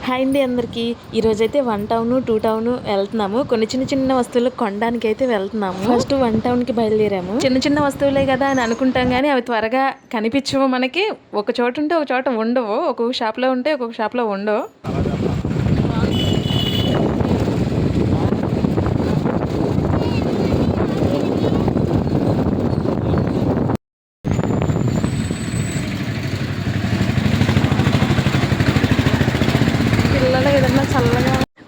Hi అండి అందరికీ. ఈరోజైతే 1 టౌన్ 2 టౌన్ వెళ్తున్నాము. కొన్ని చిన్న చిన్న వస్తువులు కొనడానికి అయితే వెళ్తున్నాము. ఫస్ట్ 1 టౌన్కి బయలుదేరాము. చిన్న చిన్న వస్తువులే కదా అని అనుకుంటాం కానీ అవి త్వరగా కనిపించవు మనకి. ఒక చోట ఉంటే ఒక చోట ఉండవు, ఒక్కొక్క షాప్లో ఉంటే ఒక్కొక్క షాప్లో ఉండవు.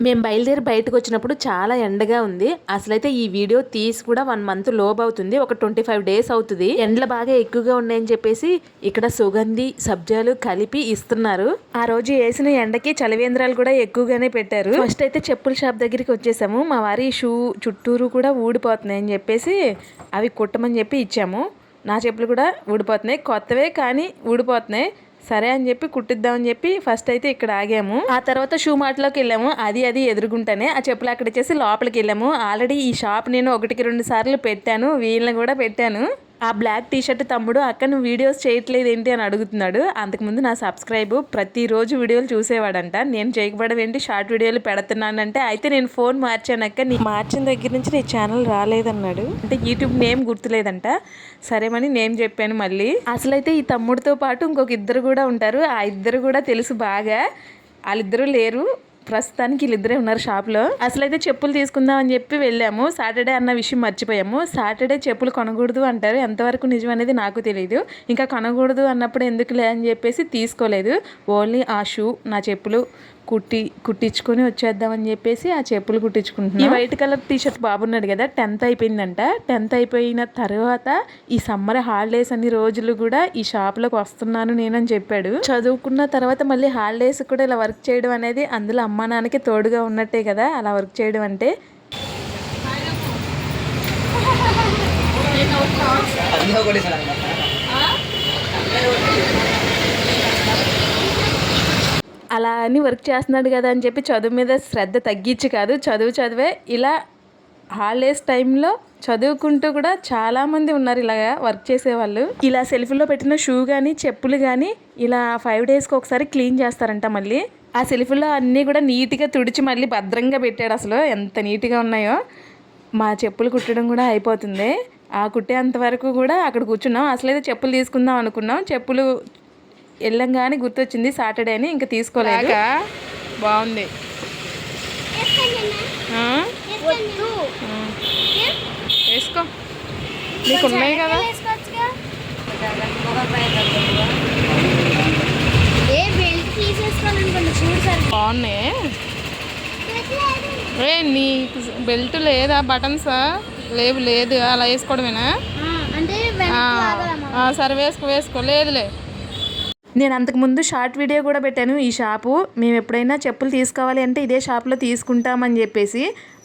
మేము బయలుదేరి బయటకు వచ్చినప్పుడు చాలా ఎండగా ఉంది. అసలైతే ఈ వీడియో తీసి కూడా 1 మంత్ లోపు అవుతుంది, ఒక 25 డేస్ అవుతుంది. ఎండలు బాగా ఎక్కువగా ఉన్నాయని చెప్పేసి ఇక్కడ సుగంధి సబ్జాలు కలిపి ఇస్తున్నారు. ఆ రోజు వేసిన ఎండకి చలివేంద్రాలు కూడా ఎక్కువగానే పెట్టారు. ఫస్ట్ అయితే చెప్పుల షాప్ దగ్గరికి వచ్చేసాము. మా వారి షూ చుట్టూరు కూడా ఊడిపోతున్నాయి అని చెప్పేసి అవి కుట్టమని చెప్పి ఇచ్చాము. నా చెప్పులు కూడా ఊడిపోతున్నాయి, కొత్తవే కానీ ఊడిపోతున్నాయి. సరే అని చెప్పి కుట్టిద్దామని చెప్పి ఫస్ట్ అయితే ఇక్కడ ఆగాము. ఆ తర్వాత షూ మార్ట్లోకి వెళ్ళాము. అది ఎదురుగుంటానే ఆ చెప్పులు అక్కడ ఇచ్చేసి లోపలికి వెళ్ళాము. ఆల్రెడీ ఈ షాప్ నేను 1-2 సార్లు పెట్టాను, వీళ్ళని కూడా పెట్టాను. ఆ బ్లాక్ టీషర్ట్ తమ్ముడు అక్క నువ్వు వీడియోస్ చేయట్లేదు ఏంటి అని అడుగుతున్నాడు. అంతకుముందు నా సబ్స్క్రైబ్ ప్రతిరోజు వీడియోలు చూసేవాడంట. నేను చేయకపోవడం ఏంటి, షార్ట్ వీడియోలు పెడుతున్నానంటే అయితే నేను ఫోన్ మార్చానక్క, నీ మార్చిన దగ్గర నుంచి నీ ఛానల్ రాలేదన్నాడు. అంటే యూట్యూబ్ నేమ్ గుర్తులేదంట. సరేమని నేను చెప్పాను. మళ్ళీ అసలైతే ఈ తమ్ముడితో పాటు ఇంకొక ఇద్దరు కూడా ఉంటారు. ఆ ఇద్దరు కూడా తెలుసు బాగా. వాళ్ళిద్దరూ లేరు ప్రస్తుతానికి, వీళ్ళిద్దరే ఉన్నారు షాప్లో. అసలైతే చెప్పులు తీసుకుందాం అని చెప్పి వెళ్ళాము. సాటర్డే అన్న విషయం మర్చిపోయాము. సాటర్డే చెప్పులు కొనకూడదు అంటారు, ఎంతవరకు నిజం అనేది నాకు తెలియదు. ఇంకా కొనకూడదు అన్నప్పుడు ఎందుకులే అని చెప్పేసి తీసుకోలేదు. ఓన్లీ ఆ షూ, నా చెప్పులు కుట్టించుకొని వచ్చేద్దామని చెప్పేసి ఆ చెప్పులు కుట్టించుకుంటున్నాను. ఈ వైట్ కలర్ టీషర్ట్ బాబున్నాడు కదా, 10th అయిపోయిందంట. 10th అయిపోయిన తర్వాత ఈ సమ్మర్ హాలిడేస్ అన్ని రోజులు కూడా ఈ షాప్లోకి వస్తున్నాను నేనని చెప్పాడు. చదువుకున్న తర్వాత మళ్ళీ హాలిడేస్ కూడా ఇలా వర్క్ చేయడం అనేది అందులో అమ్మా నాన్నకి తోడుగా ఉన్నట్టే కదా అలా వర్క్ చేయడం అంటే. అలా అని వర్క్ చేస్తున్నాడు కదా అని చెప్పి చదువు మీద శ్రద్ధ తగ్గించి కాదు, చదివే ఇలా హాలిడేస్ టైంలో చదువుకుంటూ కూడా చాలామంది ఉన్నారు ఇలాగా వర్క్ చేసేవాళ్ళు. ఇలా సెల్ఫ్లో పెట్టిన షూ కానీ చెప్పులు కానీ ఇలా 5 డేస్కి ఒకసారి క్లీన్ చేస్తారంట. మళ్ళీ ఆ సెల్ఫ్లో అన్నీ కూడా నీట్గా తుడిచి మళ్ళీ భద్రంగా పెట్టాడు. అసలు ఎంత నీట్గా ఉన్నాయో. మా చెప్పులు కుట్టడం కూడా అయిపోతుంది. ఆ కుట్టేంతవరకు కూడా అక్కడ కూర్చున్నాం. అసలైతే చెప్పులు తీసుకుందాం అనుకున్నాం. చెప్పులు వెళ్ళంగానే గుర్తొచ్చింది సాటర్డే అని, ఇంకా తీసుకోలేక. బాగుంది, వేసుకో, నీకు ఉన్నాయి కదా. బాగున్నాయి. నీకు బెల్ట్ లేదా, బటన్సా లేదు అలా వేసుకోవడమేనా? సరే వేసుకో. లేదులే, నేను అంతకుముందు షార్ట్ వీడియో కూడా పెట్టాను. ఈ షాపు మేము ఎప్పుడైనా చెప్పులు తీసుకోవాలి అంటే ఇదే షాప్లో తీసుకుంటామని చెప్పేసి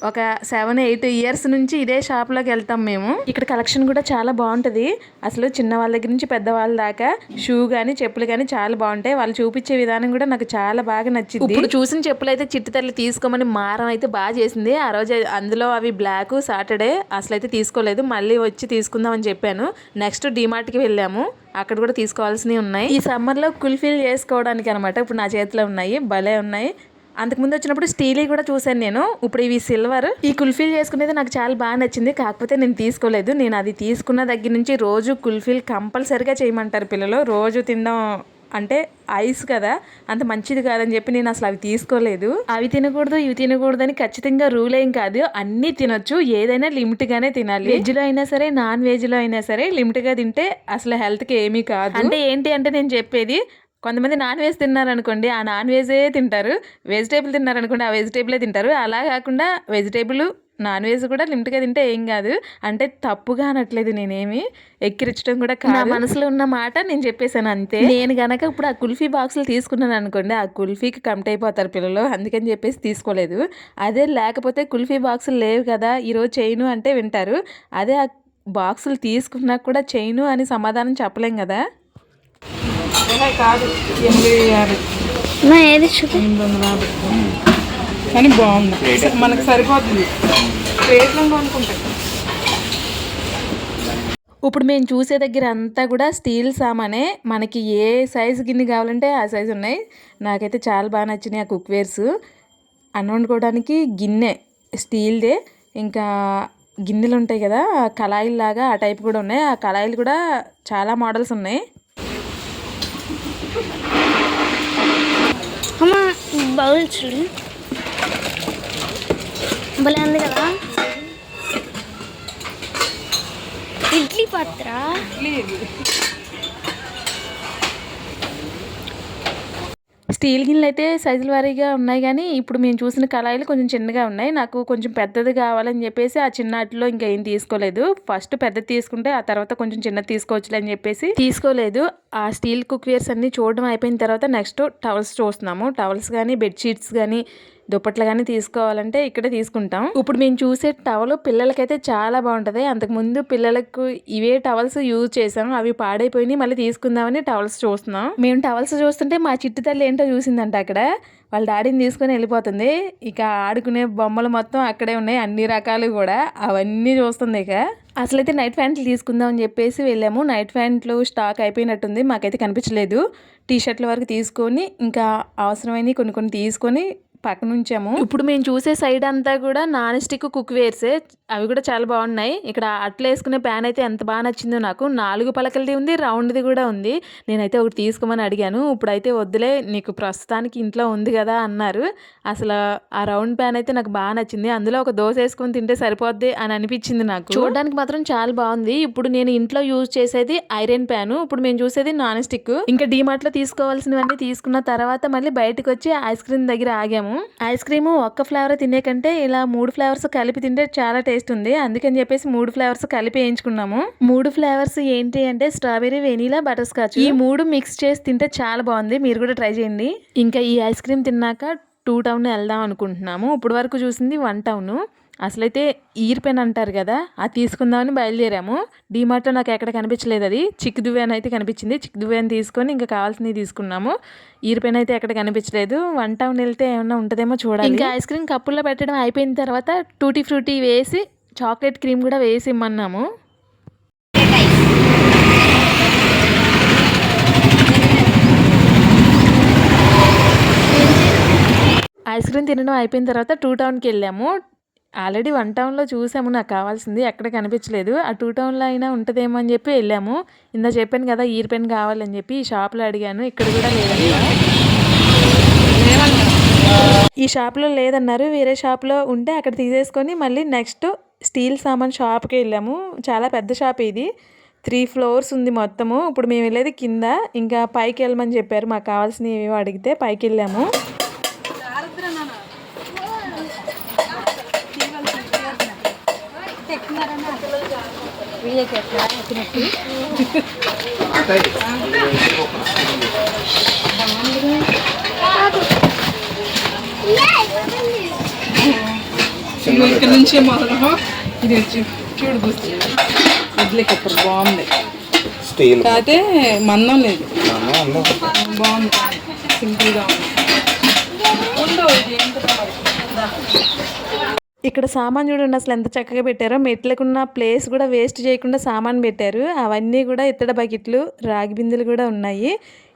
ఒక 7-8 ఇయర్స్ నుంచి ఇదే షాప్లోకి వెళ్తాం మేము. ఇక్కడ కలెక్షన్ కూడా చాలా బాగుంటుంది. అసలు చిన్న వాళ్ళ దగ్గర నుంచి పెద్దవాళ్ళ దాకా షూ కానీ చెప్పులు కానీ చాలా బాగుంటాయి. వాళ్ళు చూపించే విధానం కూడా నాకు చాలా బాగా నచ్చింది. ఇప్పుడు చూసిన చెప్పులు అయితే చిట్టి తల్లి తీసుకోమని మారం అయితే బాగా చేసింది. ఆ రోజు అందులో అవి బ్లాక్ సాటర్డే అసలైతే తీసుకోలేదు. మళ్ళీ వచ్చి తీసుకుందాం అని చెప్పాను. నెక్స్ట్ డీమార్ట్కి వెళ్ళాము, అక్కడ కూడా తీసుకోవాల్సినవి ఉన్నాయి. ఈ సమ్మర్లో కుల్ఫీల్ చేసుకోవడానికి అనమాట. ఇప్పుడు నా చేతిలో ఉన్నాయి, భలే ఉన్నాయి. అంతకుముందు వచ్చినప్పుడు స్టీల్ కూడా చూశాను నేను. ఇప్పుడు ఇవి సిల్వర్. ఈ కుల్ఫీల్ చేసుకునేది నాకు చాలా బాగా నచ్చింది. కాకపోతే నేను తీసుకోలేదు. నేను అది తీసుకున్న దగ్గర నుంచి రోజు కుల్ఫీల్ కంపల్సరిగా చేయమంటారు పిల్లలు. రోజు తినడం అంటే ఐస్ కదా, అంత మంచిది కాదని చెప్పి నేను అసలు అవి తీసుకోలేదు. అవి తినకూడదు ఇవి తినకూడదు అని ఖచ్చితంగా రూల్ ఏం కాదు. అన్నీ తినొచ్చు, ఏదైనా లిమిట్గానే తినాలి. వెజ్లో అయినా సరే నాన్ వెజ్లో అయినా సరే లిమిట్గా తింటే అసలు హెల్త్కి ఏమీ కాదు. అంటే ఏంటి అంటే నేను చెప్పేది, కొంతమంది నాన్ వెజ్ తిన్నారనుకోండి ఆ నాన్ వెజే తింటారు, వెజిటేబుల్ తిన్నారనుకోండి ఆ వెజిటేబులే తింటారు. అలా కాకుండా వెజిటేబుల్ నాన్ వెజ్ కూడా లిమిట్గా తింటే ఏం కాదు. అంటే తప్పుగా అనట్లేదు, నేనేమి ఎక్కిరించడం కూడా కాదు. నా మనసులో ఉన్న మాట నేను చెప్పేశాను అంతే. నేను గనక ఇప్పుడు ఆ కుల్ఫీ బాక్సులు తీసుకున్నాను అనుకోండి, ఆ కుల్ఫీకి కమిట్ అయిపోతారు పిల్లలు, అందుకని చెప్పేసి తీసుకోలేదు. అదే లేకపోతే కుల్ఫీ బాక్సులు లేవు కదా ఈరోజు చేయను అంటే వింటారు. అదే ఆ బాక్సులు తీసుకున్నా కూడా చేయను అని సమాధానం చెప్పలేం కదా. కాదు 850 ఏది 850 కానీ బాగుంది, మనకు సరిపోతుంది. రేట్లు అనుకుంటా. ఇప్పుడు మేము చూసే దగ్గర అంతా కూడా స్టీల్ సామానే. మనకి ఏ సైజు గిన్నె కావాలంటే ఆ సైజు ఉన్నాయి. నాకైతే చాలా బాగా నచ్చినాయి ఆ కుక్వేర్స్. అన్నం వండుకోవడానికి గిన్నె స్టీల్దే, ఇంకా గిన్నెలు ఉంటాయి కదా కళాయిల్లాగా ఆ టైప్ కూడా ఉన్నాయి. ఆ కళాయిలు కూడా చాలా మోడల్స్ ఉన్నాయి. బౌల్స్ భలే ఉంది కదా. ఇడ్లీ పాత్ర స్టీల్ గిన్నెలు అయితే సైజుల వారీగా ఉన్నాయి, కానీ ఇప్పుడు మేము చూసిన కళాయిలు కొంచెం చిన్నగా ఉన్నాయి. నాకు కొంచెం పెద్దది కావాలని చెప్పేసి ఆ చిన్నటిలో ఇంకా ఏం తీసుకోలేదు. ఫస్ట్ పెద్దది తీసుకుంటే ఆ తర్వాత కొంచెం చిన్నది తీసుకోవచ్చులే అని చెప్పేసి తీసుకోలేదు. ఆ స్టీల్ కుక్వేర్స్ అన్ని చూడడం అయిపోయిన తర్వాత నెక్స్ట్ టవల్స్ చూస్తున్నాము. టవల్స్ కానీ బెడ్షీట్స్ కానీ దుప్పట్లు కానీ తీసుకోవాలంటే ఇక్కడే తీసుకుంటాం. ఇప్పుడు మేము చూసే టవల్ పిల్లలకైతే చాలా బాగుంటుంది. అంతకుముందు పిల్లలకు ఇవే టవల్స్ యూజ్ చేసాం, అవి పాడైపోయినాయి. మళ్ళీ తీసుకుందామని టవల్స్ చూస్తున్నాం. మేము టవల్స్ చూస్తుంటే మా చిట్టి తల్లి ఏంటో చూసిందంట అక్కడ. వాళ్ళ డాడీని తీసుకొని వెళ్ళిపోతుంది. ఇక ఆడుకునే బొమ్మలు మొత్తం అక్కడే ఉన్నాయి, అన్ని రకాలు కూడా అవన్నీ చూస్తుంది. ఇక అసలైతే నైట్ ప్యాంట్లు తీసుకుందాం అని చెప్పేసి వెళ్ళాము. నైట్ ప్యాంట్లు స్టాక్ అయిపోయినట్టుంది, మాకైతే కనిపించలేదు. టీ షర్ట్ల వరకు తీసుకొని ఇంకా అవసరమైనవి కొన్ని తీసుకొని పక్కన ఉంచాము. ఇప్పుడు మేము చూసే సైడ్ అంతా కూడా నాన్ స్టిక్ కుక్వేర్సే, అవి కూడా చాలా బాగున్నాయి. ఇక్కడ అట్లా వేసుకునే ప్యాన్ అయితే ఎంత బాగా నచ్చిందో నాకు. 4 పలకలది ఉంది, రౌండ్ది కూడా ఉంది. నేనైతే ఒకటి తీసుకోమని అడిగాను. ఇప్పుడైతే వద్దులే, నీకు ప్రస్తుతానికి ఇంట్లో ఉంది కదా అన్నారు. అసలు ఆ రౌండ్ ప్యాన్ అయితే నాకు బాగా నచ్చింది. అందులో ఒక దోశ వేసుకొని తింటే సరిపోద్ది అని అనిపించింది నాకు. చూడడానికి మాత్రం చాలా బాగుంది. ఇప్పుడు నేను ఇంట్లో యూజ్ చేసేది ఐరన్ ప్యాన్, ఇప్పుడు మేము చూసేది నాన్ స్టిక్. ఇంకా డీమార్ట్ లో తీసుకోవాల్సినవన్నీ తీసుకున్న తర్వాత మళ్ళీ బయటకు వచ్చి ఐస్ క్రీమ్ దగ్గర ఆగాము. ఐస్ క్రీమ్ ఒక్క ఫ్లేవర్ తినే కంటే ఇలా 3 ఫ్లేవర్స్ కలిపి తింటే చాలా టేస్ట్ ఉంది. అందుకని చెప్పేసి 3 ఫ్లేవర్స్ కలిపి వేయించుకున్నాము. 3 ఫ్లేవర్స్ ఏంటి అంటే స్ట్రాబెర్రీ, వెనీలా, బటర్ స్కాచ్. ఈ 3 మిక్స్ చేసి తింటే చాలా బాగుంది. మీరు కూడా ట్రై చేయండి. ఇంకా ఈ ఐస్ క్రీమ్ తిన్నాక 2 టౌన్ వెళ్దాం అనుకుంటున్నాము. ఇప్పుడు వరకు చూసింది 1 టౌన్. అసలైతే ఈర్ పెన్ అంటారు కదా, అది తీసుకుందామని బయలుదేరాము. డీమార్ట్లో నాకు ఎక్కడ కనిపించలేదు. అది చిక్ దువ్వాన్ అయితే కనిపించింది. చిక్ దువ్వాన్ తీసుకొని ఇంకా కావాల్సినవి తీసుకున్నాము. ఈర్ పెన్ అయితే ఎక్కడ కనిపించలేదు. 1 టౌన్ వెళ్తే ఏమన్నా ఉంటుందేమో చూడాలి. ఇంకా ఐస్ క్రీమ్ కప్పుల్లో పెట్టడం అయిపోయిన తర్వాత టూటీ ఫ్రూటీ వేసి చాక్లెట్ క్రీమ్ కూడా వేసి ఇమ్మన్నాము. ఐస్ క్రీమ్ తినడం అయిపోయిన తర్వాత 2 టౌన్కి వెళ్ళాము. ఆల్రెడీ 1 టౌన్లో చూసాము, నాకు కావాల్సింది ఎక్కడ కనిపించలేదు. ఆ 2 టౌన్లో అయినా ఉంటుందేమో అని చెప్పి వెళ్ళాము. ఇందా చెప్పాను కదా ఈర్ పెన్ కావాలని చెప్పి, ఈ షాప్లో అడిగాను, ఇక్కడ కూడా లేదండి. ఈ షాప్లో లేదన్నారు. వేరే షాప్లో ఉంటే అక్కడ తీసేసుకొని మళ్ళీ నెక్స్ట్ స్టీల్ సామాన్ షాప్కి వెళ్ళాము. చాలా పెద్ద షాప్ ఇది, 3 ఫ్లోర్స్ ఉంది మొత్తము. ఇప్పుడు మేము వెళ్ళేది కింద. ఇంకా పైకి వెళ్ళమని చెప్పారు, మాకు కావాల్సినవి అడిగితే పైకి వెళ్ళాము. ఇక్కడ నుంచి మొదలు ఇది వచ్చి చూడు బుస్తి ఇడ్లీ కుక్కర్ బాగుంది. స్టీల్ కాకపోతే మందం లేదు, బాగుంది, సింపుల్గా ఉంది. ఇక్కడ సామాన్ చూడండి అసలు ఎంత చక్కగా పెట్టారో. మెట్లకున్న ప్లేస్ కూడా వేస్ట్ చేయకుండా సామాన్ పెట్టారు. అవన్నీ కూడా ఇత్తడి బకెట్లు, రాగి బిందెలు కూడా ఉన్నాయి.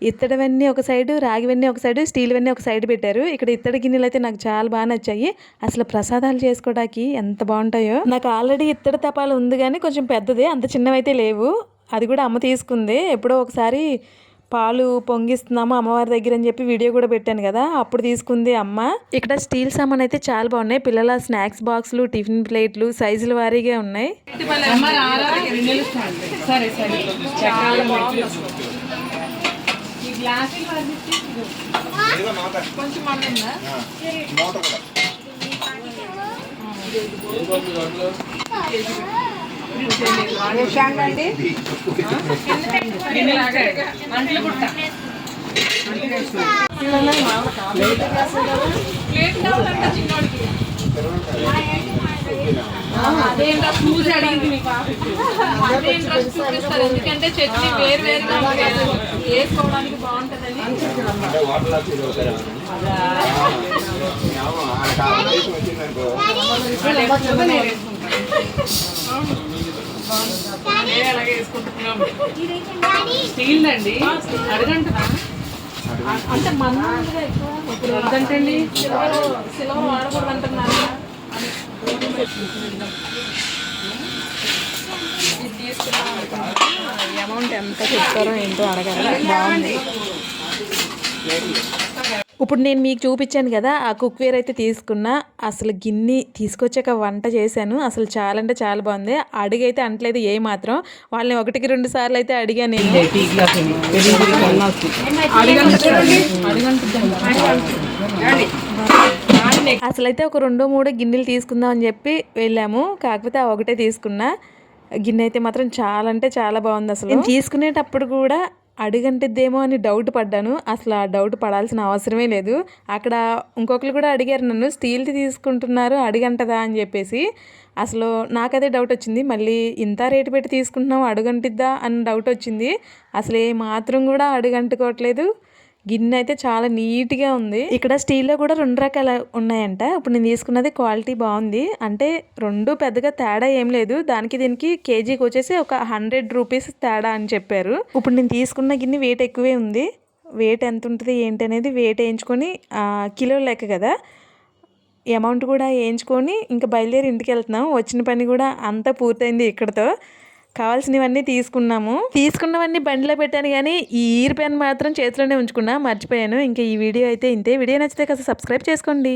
ఇత్తడివన్నీ ఒక సైడు, రాగివన్నీ ఒక సైడు, స్టీల్వన్నీ ఒక సైడ్ పెట్టారు. ఇక్కడ ఇత్తడి గిన్నెలు అయితే నాకు చాలా బాగా నచ్చాయి. అసలు ప్రసాదాలు చేసుకోవడానికి ఎంత బాగుంటాయో. నాకు ఆల్రెడీ ఇత్తడి తపాలు ఉంది, కానీ కొంచెం పెద్దది, అంత చిన్నవైతే లేవు. అది కూడా అమ్మ తీసుకుంది. ఎప్పుడో ఒకసారి పాలు పొంగిస్తున్నాము అమ్మవారి దగ్గర అని చెప్పి వీడియో కూడా పెట్టాను కదా, అప్పుడు తీసుకుంది అమ్మ. ఇక్కడ స్టీల్ సామాన్ అయితే చాలా బాగున్నాయి. పిల్లల స్నాక్స్ బాక్సులు, టిఫిన్ ప్లేట్లు సైజుల వారీగా ఉన్నాయి. ఎందుకంటే చట్నీ వేరు వేరుగా వేసుకోవడానికి బాగుంటుందని. అలాగే వేసుకుంటున్నాం. స్టీల్ అండి, అడగంటదా అంటే మందంగా ఎక్కువ ఇప్పుడు వద్దంటండి. సిల్వర్ వాడకూడదు అంటున్నారు. ఇది తీసుకున్నాం అమౌంట్ ఎంత చెప్తారో ఏంటో అడగాలి. బాగుంది. ఇప్పుడు నేను మీకు చూపించాను కదా ఆ కుక్వేర్ అయితే తీసుకున్నా. అసలు గిన్నె తీసుకొచ్చాక వంట చేశాను. అసలు చాలా అంటే చాలా బాగుంది. అడిగైతే అంటలేదు ఏ మాత్రం. వాళ్ళని 1-2 సార్లు అయితే అడిగాను నేను. అసలైతే ఒక 2-3 గిన్నెలు తీసుకుందాం అని చెప్పి వెళ్ళాము. కాకపోతే ఆ ఒకటే తీసుకున్నా. గిన్నె అయితే మాత్రం చాలా అంటే చాలా బాగుంది. అసలు నేను తీసుకునేటప్పుడు కూడా అడుగంటిద్దేమో అని డౌట్ పడ్డాను. అసలు ఆ డౌట్ పడాల్సిన అవసరమే లేదు. అక్కడ ఇంకొకరు కూడా అడిగారు నన్ను, స్టీల్ది తీసుకుంటున్నారు అడుగంటదా అని చెప్పేసి. అసలు నాకదే డౌట్ వచ్చింది. మళ్ళీ ఇంత రేటు పెట్టి తీసుకుంటున్నాం అడుగంటిద్దా అని డౌట్ వచ్చింది. అసలు ఏ మాత్రం కూడా అడుగంటుకోవట్లేదు. గిన్నె అయితే చాలా నీట్గా ఉంది. ఇక్కడ స్టీల్లో కూడా 2 రకాలు ఉన్నాయంట. ఇప్పుడు నేను తీసుకున్నది క్వాలిటీ బాగుంది. అంటే 2 పెద్దగా తేడా ఏం లేదు. దానికి దీనికి కేజీకి వచ్చేసి ఒక 100 రూపీస్ తేడా అని చెప్పారు. ఇప్పుడు నేను తీసుకున్న గిన్నె వెయిట్ ఎక్కువే ఉంది. వెయిట్ ఎంత ఉంటుంది ఏంటి అనేది వెయిట్ వేయించుకొని కిలోల లెక్క కదా, అమౌంట్ కూడా వేయించుకొని ఇంకా బయలుదేరి ఇంటికి వెళ్తున్నాం. వచ్చిన పని కూడా అంతా పూర్తయింది. ఇక్కడతో కావాల్సినవన్నీ తీసుకున్నవన్నీ బండిలో పెట్టాను, కానీ ఈ ఇయర్ పెన్ మాత్రం చేతిలోనే ఉంచుకున్నా, మర్చిపోయాను. ఇంకా ఈ వీడియో అయితే ఇంతే. వీడియో నచ్చితే కాస్త సబ్స్క్రైబ్ చేసుకోండి.